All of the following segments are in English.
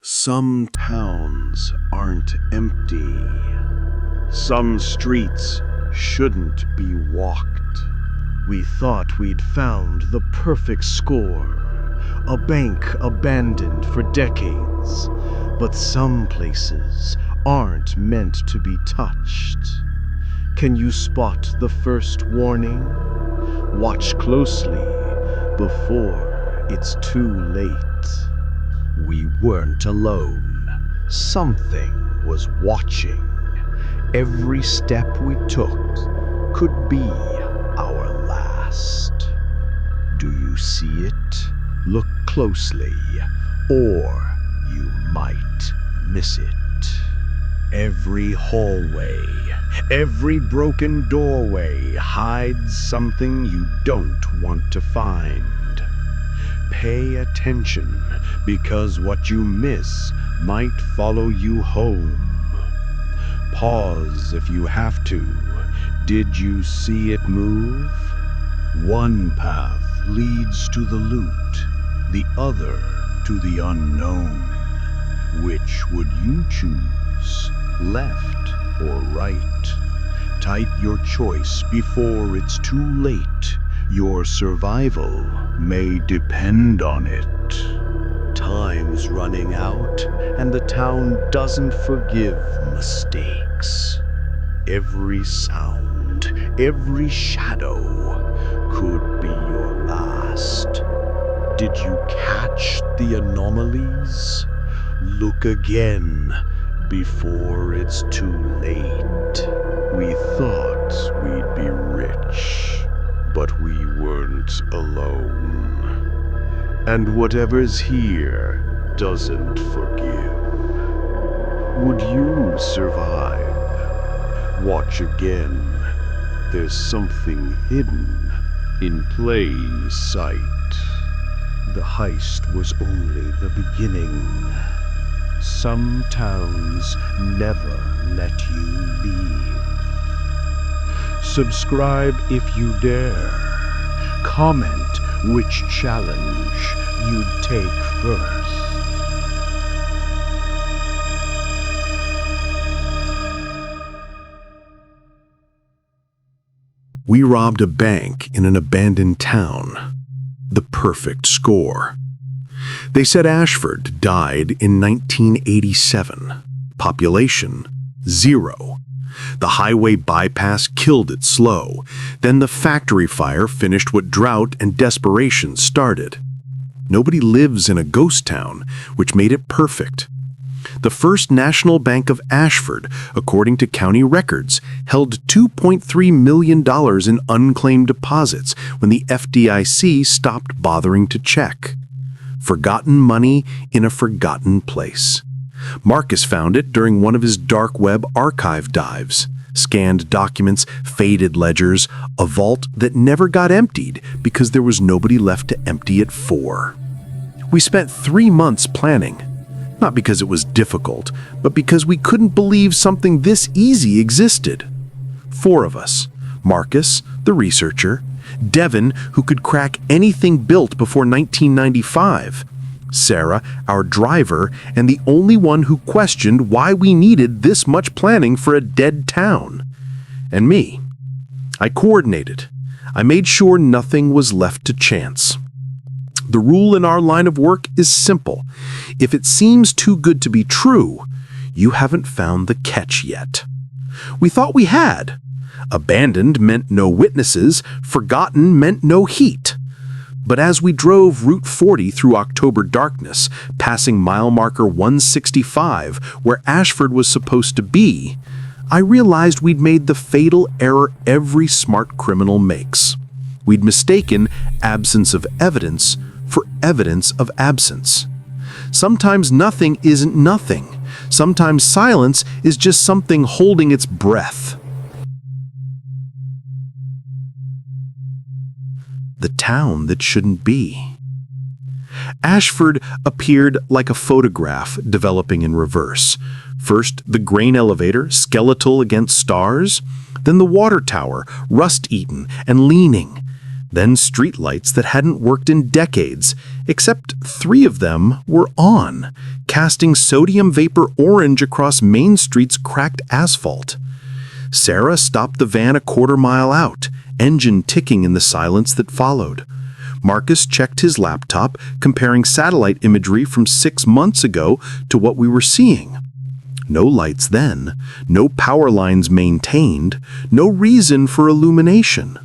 Some towns aren't empty. Some streets shouldn't be walked. We thought we'd found the perfect score, a bank abandoned for decades. But some places aren't meant to be touched. Can you spot the first warning? Watch closely before it's too late. We weren't alone. Something was watching. Every step we took could be our last. Do you see it? Look closely, or you might miss it. Every hallway, every broken doorway hides something you don't want to find. Pay attention, because what you miss might follow you home. Pause if you have to. Did you see it move? One path leads to the loot, the other to the unknown. Which would you choose, left or right? Type your choice before it's too late. Your survival may depend on it. Time's running out, and the town doesn't forgive mistakes. Every sound, every shadow could be your last. Did you catch the anomalies? Look again before it's too late. We thought we'd be rich, but we weren't alone. And whatever's here doesn't forgive. Would you survive? Watch again. There's something hidden in plain sight. The heist was only the beginning. Some towns never let you leave. Subscribe if you dare. Comment which challenge you'd take first. We robbed a bank in an abandoned town. The perfect score. They said Ashford died in 1987. Population, 0. The highway bypass killed it slow. Then the factory fire finished what drought and desperation started. Nobody lives in a ghost town, which made it perfect. The First National Bank of Ashford, according to county records, held $2.3 million in unclaimed deposits when the FDIC stopped bothering to check. Forgotten money in a forgotten place. Marcus found it during one of his dark web archive dives. Scanned documents, faded ledgers, a vault that never got emptied because there was nobody left to empty it for. We spent 3 months planning. Not because it was difficult, but because we couldn't believe something this easy existed. 4 of us. Marcus, the researcher, Devin, who could crack anything built before 1995, Sarah, our driver, and the only one who questioned why we needed this much planning for a dead town. And me. I coordinated. I made sure nothing was left to chance. The rule in our line of work is simple. If it seems too good to be true, you haven't found the catch yet. We thought we had. Abandoned meant no witnesses, forgotten meant no heat. But as we drove Route 40 through October darkness, passing mile marker 165, where Ashford was supposed to be, I realized we'd made the fatal error every smart criminal makes. We'd mistaken absence of evidence for evidence of absence. Sometimes nothing isn't nothing. Sometimes silence is just something holding its breath. The town that shouldn't be. Ashford appeared like a photograph developing in reverse. First, the grain elevator, skeletal against stars. Then the water tower, rust-eaten and leaning. Then streetlights that hadn't worked in decades, except 3 of them were on, casting sodium vapor orange across Main Street's cracked asphalt. Sarah stopped the van a quarter-mile out, engine ticking in the silence that followed. Marcus checked his laptop, comparing satellite imagery from 6 months ago to what we were seeing. No lights then, no power lines maintained, no reason for illumination.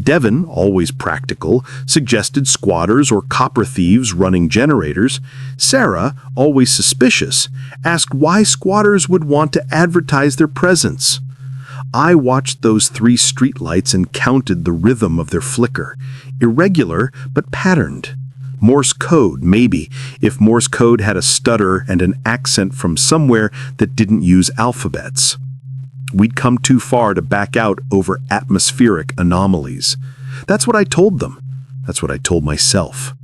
Devon, always practical, suggested squatters or copper thieves running generators. Sarah, always suspicious, asked why squatters would want to advertise their presence. I watched those 3 streetlights and counted the rhythm of their flicker. Irregular, but patterned. Morse code, maybe, if Morse code had a stutter and an accent from somewhere that didn't use alphabets. We'd come too far to back out over atmospheric anomalies. That's what I told them. That's what I told myself.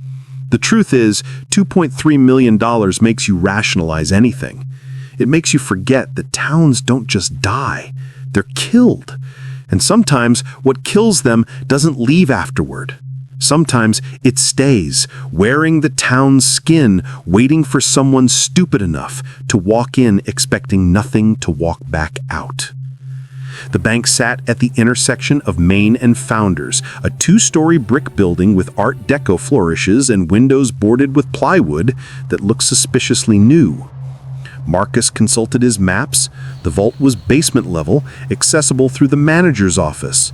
The truth is, $2.3 million makes you rationalize anything. It makes you forget that towns don't just die. They're killed. And sometimes what kills them doesn't leave afterward. Sometimes it stays, wearing the town's skin, waiting for someone stupid enough to walk in expecting nothing to walk back out. The bank sat at the intersection of Main and Founders, a 2-story brick building with Art Deco flourishes and windows boarded with plywood that looked suspiciously new. Marcus consulted his maps. The vault was basement level, accessible through the manager's office.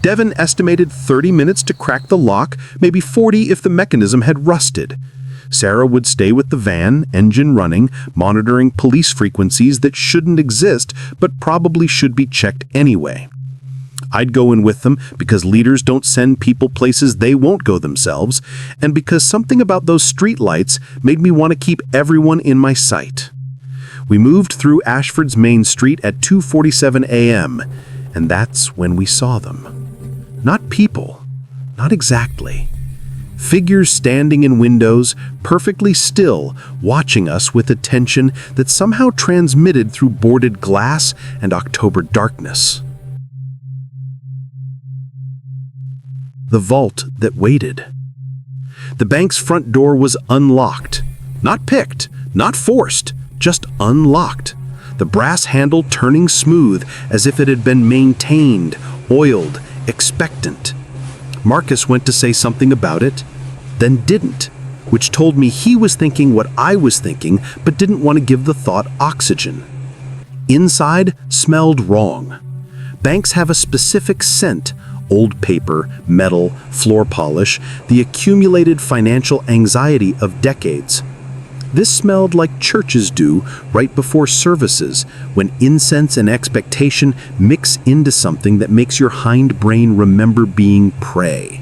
Devon estimated 30 minutes to crack the lock, maybe 40 if the mechanism had rusted. Sarah would stay with the van, engine running, monitoring police frequencies that shouldn't exist but probably should be checked anyway. I'd go in with them because leaders don't send people places they won't go themselves, and because something about those streetlights made me want to keep everyone in my sight. We moved through Ashford's Main Street at 2:47 a.m., and that's when we saw them. Not people, not exactly. Figures standing in windows, perfectly still, watching us with attention that somehow transmitted through boarded glass and October darkness. The vault that waited. The bank's front door was unlocked. Not picked, not forced, just unlocked. The brass handle turning smooth as if it had been maintained, oiled, expectant. Marcus went to say something about it, then didn't, which told me he was thinking what I was thinking but didn't want to give the thought oxygen. Inside smelled wrong. Banks have a specific scent: old paper, metal, floor polish, the accumulated financial anxiety of decades. This smelled like churches do right before services, when incense and expectation mix into something that makes your hindbrain remember being prey.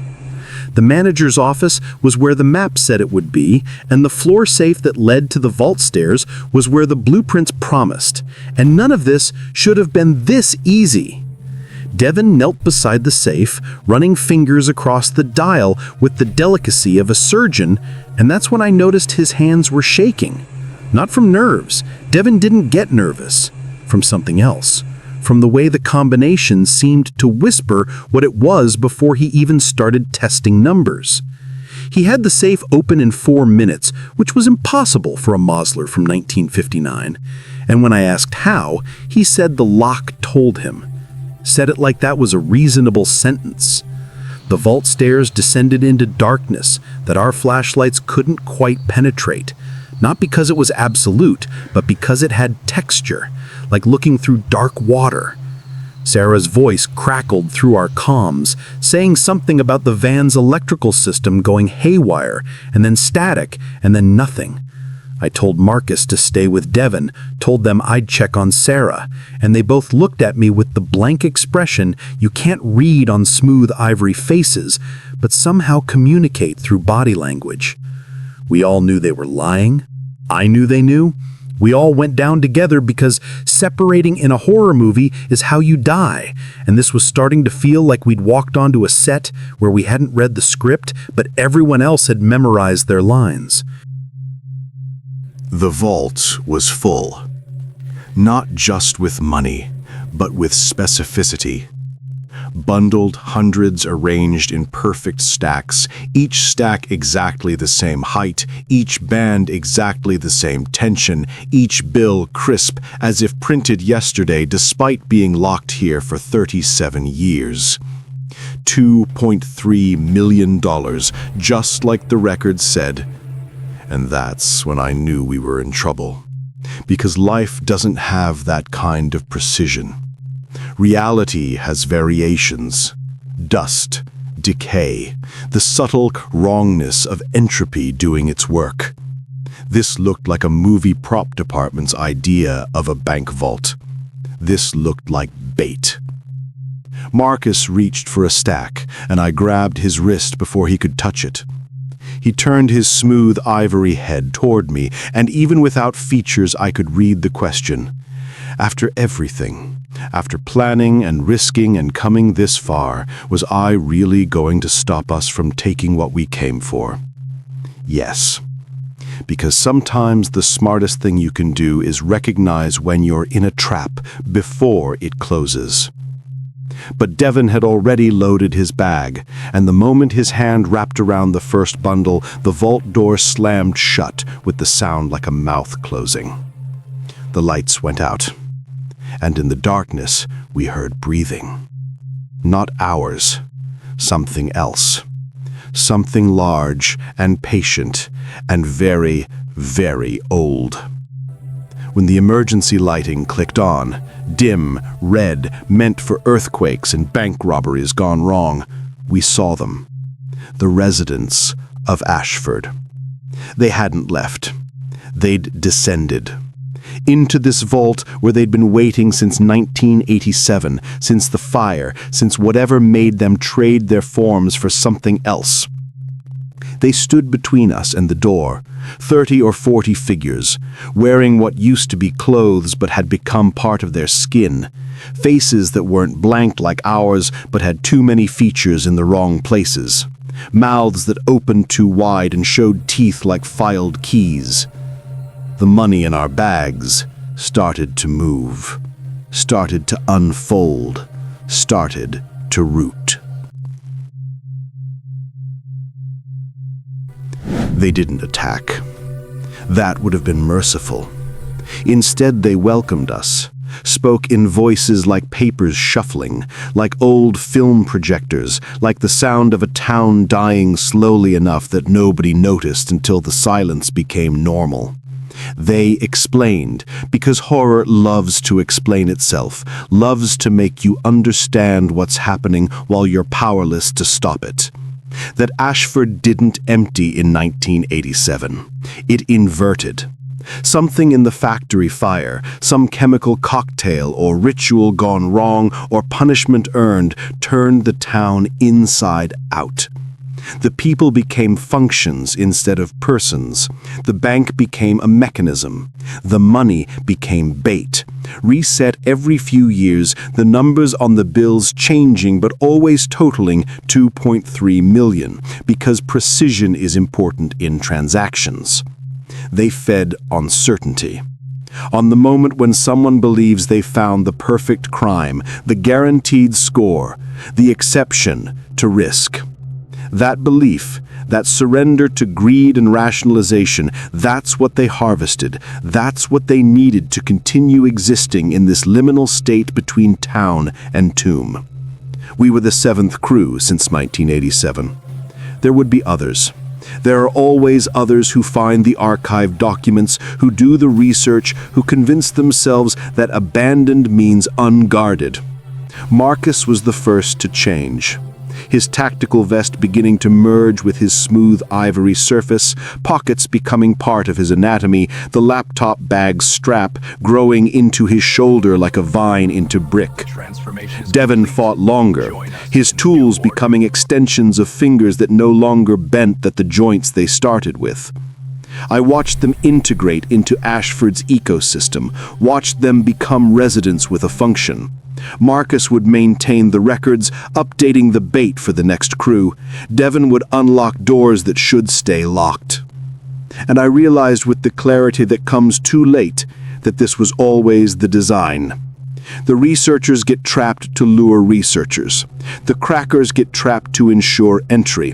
The manager's office was where the map said it would be, and the floor safe that led to the vault stairs was where the blueprints promised, and none of this should have been this easy. Devon knelt beside the safe, running fingers across the dial with the delicacy of a surgeon, and that's when I noticed his hands were shaking. Not from nerves. Devon didn't get nervous. From something else. From the way the combination seemed to whisper what it was before he even started testing numbers. He had the safe open in 4 minutes, which was impossible for a Mosler from 1959. And when I asked how, he said the lock told him. Said it like that was a reasonable sentence. The vault stairs descended into darkness that our flashlights couldn't quite penetrate, not because it was absolute, but because it had texture, like looking through dark water. Sarah's voice crackled through our comms, saying something about the van's electrical system going haywire, and then static, and then nothing. I told Marcus to stay with Devon, told them I'd check on Sarah, and they both looked at me with the blank expression you can't read on smooth ivory faces, but somehow communicate through body language. We all knew they were lying. I knew they knew. We all went down together because separating in a horror movie is how you die, and this was starting to feel like we'd walked onto a set where we hadn't read the script, but everyone else had memorized their lines. The vault was full, not just with money, but with specificity. Bundled hundreds arranged in perfect stacks, each stack exactly the same height, each band exactly the same tension, each bill crisp as if printed yesterday despite being locked here for 37 years. $2.3 million, just like the record said. And that's when I knew we were in trouble. Because life doesn't have that kind of precision. Reality has variations. Dust, decay, the subtle wrongness of entropy doing its work. This looked like a movie prop department's idea of a bank vault. This looked like bait. Marcus reached for a stack, and I grabbed his wrist before he could touch it. He turned his smooth ivory head toward me, and even without features I could read the question. After everything, after planning and risking and coming this far, was I really going to stop us from taking what we came for? Yes. Because sometimes the smartest thing you can do is recognize when you're in a trap before it closes. But Devon had already loaded his bag, and the moment his hand wrapped around the first bundle, the vault door slammed shut with the sound like a mouth closing. The lights went out, and in the darkness we heard breathing. Not ours, something else. Something large and patient and very, very old. When the emergency lighting clicked on, dim, red, meant for earthquakes and bank robberies gone wrong, we saw them. The residents of Ashford. They hadn't left. They'd descended. Into this vault where they'd been waiting since 1987, since the fire, since whatever made them trade their forms for something else. They stood between us and the door, 30 or 40 figures, wearing what used to be clothes but had become part of their skin, faces that weren't blanked like ours but had too many features in the wrong places, mouths that opened too wide and showed teeth like filed keys. The money in our bags started to move, started to unfold, started to root. They didn't attack. That would have been merciful. Instead, they welcomed us, spoke in voices like papers shuffling, like old film projectors, like the sound of a town dying slowly enough that nobody noticed until the silence became normal. They explained, because horror loves to explain itself, loves to make you understand what's happening while you're powerless to stop it. That Ashford didn't empty in 1987. It inverted. Something in the factory fire, some chemical cocktail or ritual gone wrong or punishment earned, turned the town inside out. The people became functions instead of persons. The bank became a mechanism. The money became bait. Reset every few years, the numbers on the bills changing but always totaling 2.3 million, because precision is important in transactions. They fed on certainty. On the moment when someone believes they found the perfect crime, the guaranteed score, the exception to risk. That belief, that surrender to greed and rationalization, that's what they harvested. That's what they needed to continue existing in this liminal state between town and tomb. We were the seventh crew since 1987. There would be others. There are always others who find the archived documents, who do the research, who convince themselves that abandoned means unguarded. Marcus was the first to change. His tactical vest beginning to merge with his smooth ivory surface, pockets becoming part of his anatomy, the laptop bag's strap growing into his shoulder like a vine into brick. Devon fought longer, his tools becoming extensions of fingers that no longer bent at the joints they started with. I watched them integrate into Ashford's ecosystem, watched them become residents with a function. Marcus would maintain the records, updating the bait for the next crew. Devon would unlock doors that should stay locked. And I realized with the clarity that comes too late that this was always the design. The researchers get trapped to lure researchers. The crackers get trapped to ensure entry.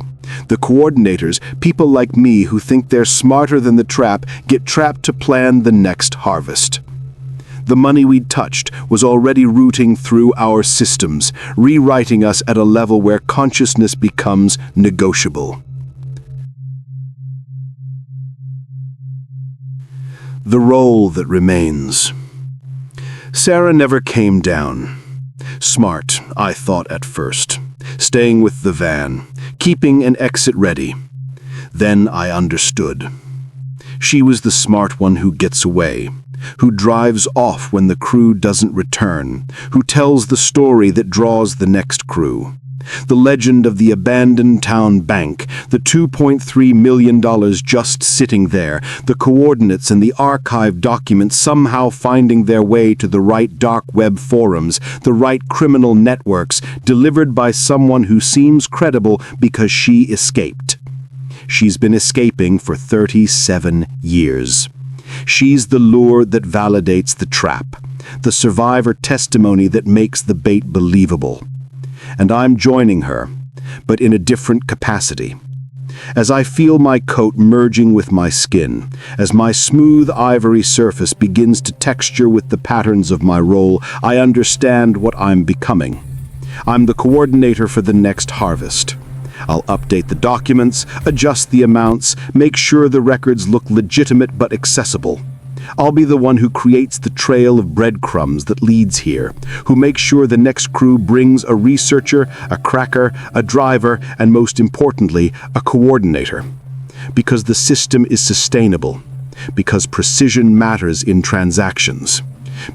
The coordinators, people like me who think they're smarter than the trap, get trapped to plan the next harvest. The money we'd touched was already routing through our systems, rewriting us at a level where consciousness becomes negotiable. The role that remains. Sarah never came down. Smart, I thought at first, staying with the van, keeping an exit ready. Then I understood. She was the smart one who gets away, who drives off when the crew doesn't return, who tells the story that draws the next crew. The legend of the abandoned town bank, the $2.3 million just sitting there, the coordinates and the archived documents somehow finding their way to the right dark web forums, the right criminal networks, delivered by someone who seems credible because she escaped. She's been escaping for 37 years. She's the lure that validates the trap, the survivor testimony that makes the bait believable. And I'm joining her, but in a different capacity. As I feel my coat merging with my skin, as my smooth ivory surface begins to texture with the patterns of my role, I understand what I'm becoming. I'm the coordinator for the next harvest. I'll update the documents, adjust the amounts, make sure the records look legitimate but accessible. I'll be the one who creates the trail of breadcrumbs that leads here, who makes sure the next crew brings a researcher, a cracker, a driver, and most importantly, a coordinator. Because the system is sustainable, because precision matters in transactions,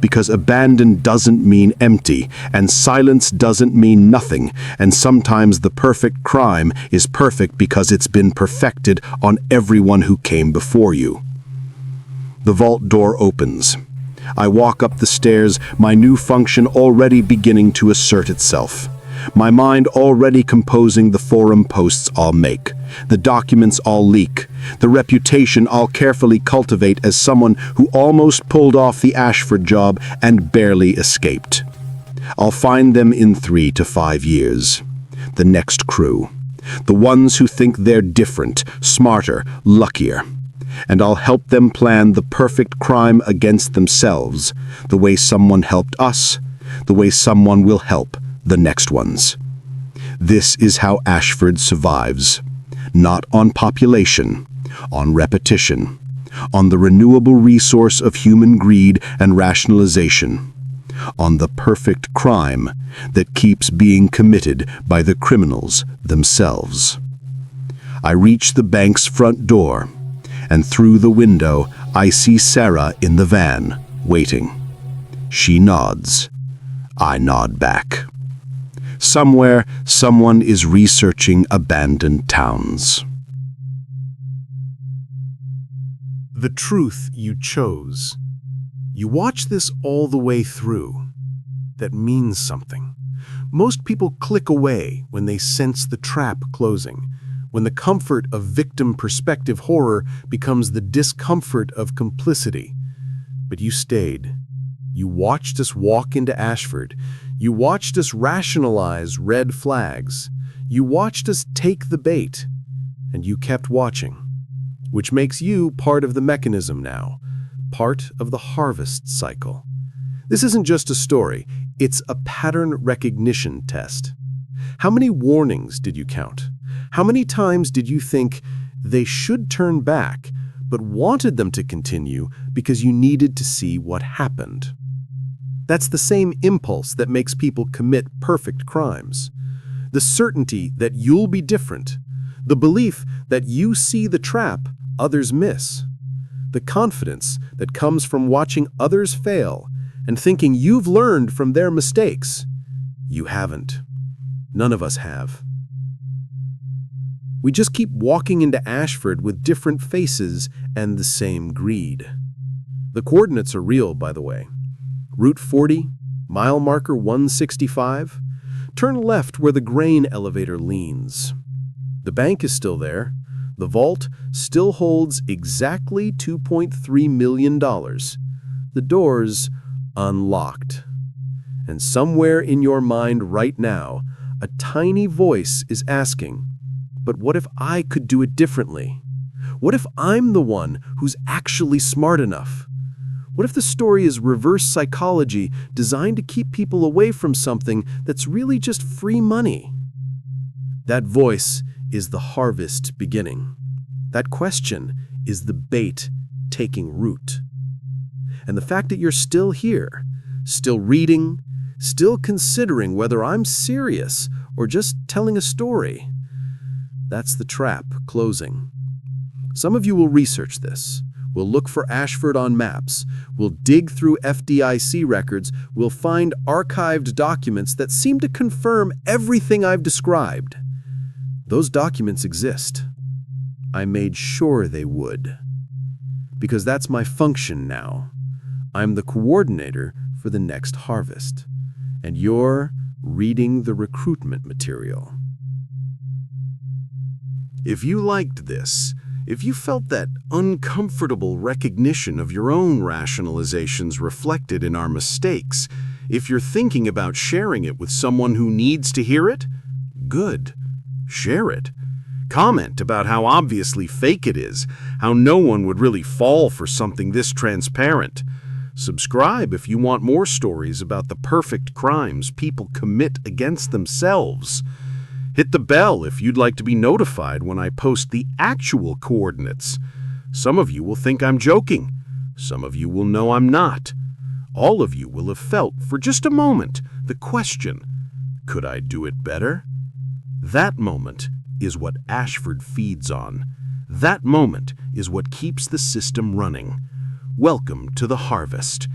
because abandoned doesn't mean empty, and silence doesn't mean nothing, and sometimes the perfect crime is perfect because it's been perfected on everyone who came before you. The vault door opens. I walk up the stairs, my new function already beginning to assert itself. My mind already composing the forum posts I'll make, the documents I'll leak, the reputation I'll carefully cultivate as someone who almost pulled off the Ashford job and barely escaped. I'll find them in 3 to 5 years. The next crew. The ones who think they're different, smarter, luckier. And I'll help them plan the perfect crime against themselves, the way someone helped us, the way someone will help the next ones. This is how Ashford survives, not on population, on repetition, on the renewable resource of human greed and rationalization, on the perfect crime that keeps being committed by the criminals themselves. I reach the bank's front door, and through the window I see Sarah in the van, waiting. She nods. I nod back. Somewhere, someone is researching abandoned towns. The truth you chose. You watch this all the way through. That means something. Most people click away when they sense the trap closing, when the comfort of victim perspective horror becomes the discomfort of complicity. But you stayed. You watched us walk into Ashford. You watched us rationalize red flags. You watched us take the bait. And you kept watching, which makes you part of the mechanism now, part of the harvest cycle. This isn't just a story, it's a pattern recognition test. How many warnings did you count? How many times did you think they should turn back, but wanted them to continue because you needed to see what happened? That's the same impulse that makes people commit perfect crimes. The certainty that you'll be different. The belief that you see the trap others miss. The confidence that comes from watching others fail and thinking you've learned from their mistakes. You haven't. None of us have. We just keep walking into Ashford with different faces and the same greed. The coordinates are real, by the way. Route 40, mile marker 165. Turn left where the grain elevator leans. The bank is still there. The vault still holds exactly $2.3 million. The doors unlocked. And somewhere in your mind right now, a tiny voice is asking, but what if I could do it differently? What if I'm the one who's actually smart enough? What if the story is reverse psychology designed to keep people away from something that's really just free money? That voice is the harvest beginning. That question is the bait taking root. And the fact that you're still here, still reading, still considering whether I'm serious or just telling a story, that's the trap closing. Some of you will research this. We'll look for Ashford on maps. We'll dig through FDIC records. We'll find archived documents that seem to confirm everything I've described. Those documents exist. I made sure they would. Because that's my function now. I'm the coordinator for the next harvest. And you're reading the recruitment material. If you liked this, if you felt that uncomfortable recognition of your own rationalizations reflected in our mistakes, if you're thinking about sharing it with someone who needs to hear it, good. Share it. Comment about how obviously fake it is, how no one would really fall for something this transparent. Subscribe if you want more stories about the perfect crimes people commit against themselves. Hit the bell if you'd like to be notified when I post the actual coordinates. Some of you will think I'm joking. Some of you will know I'm not. All of you will have felt for just a moment the question, could I do it better? That moment is what Ashford feeds on. That moment is what keeps the system running. Welcome to the harvest.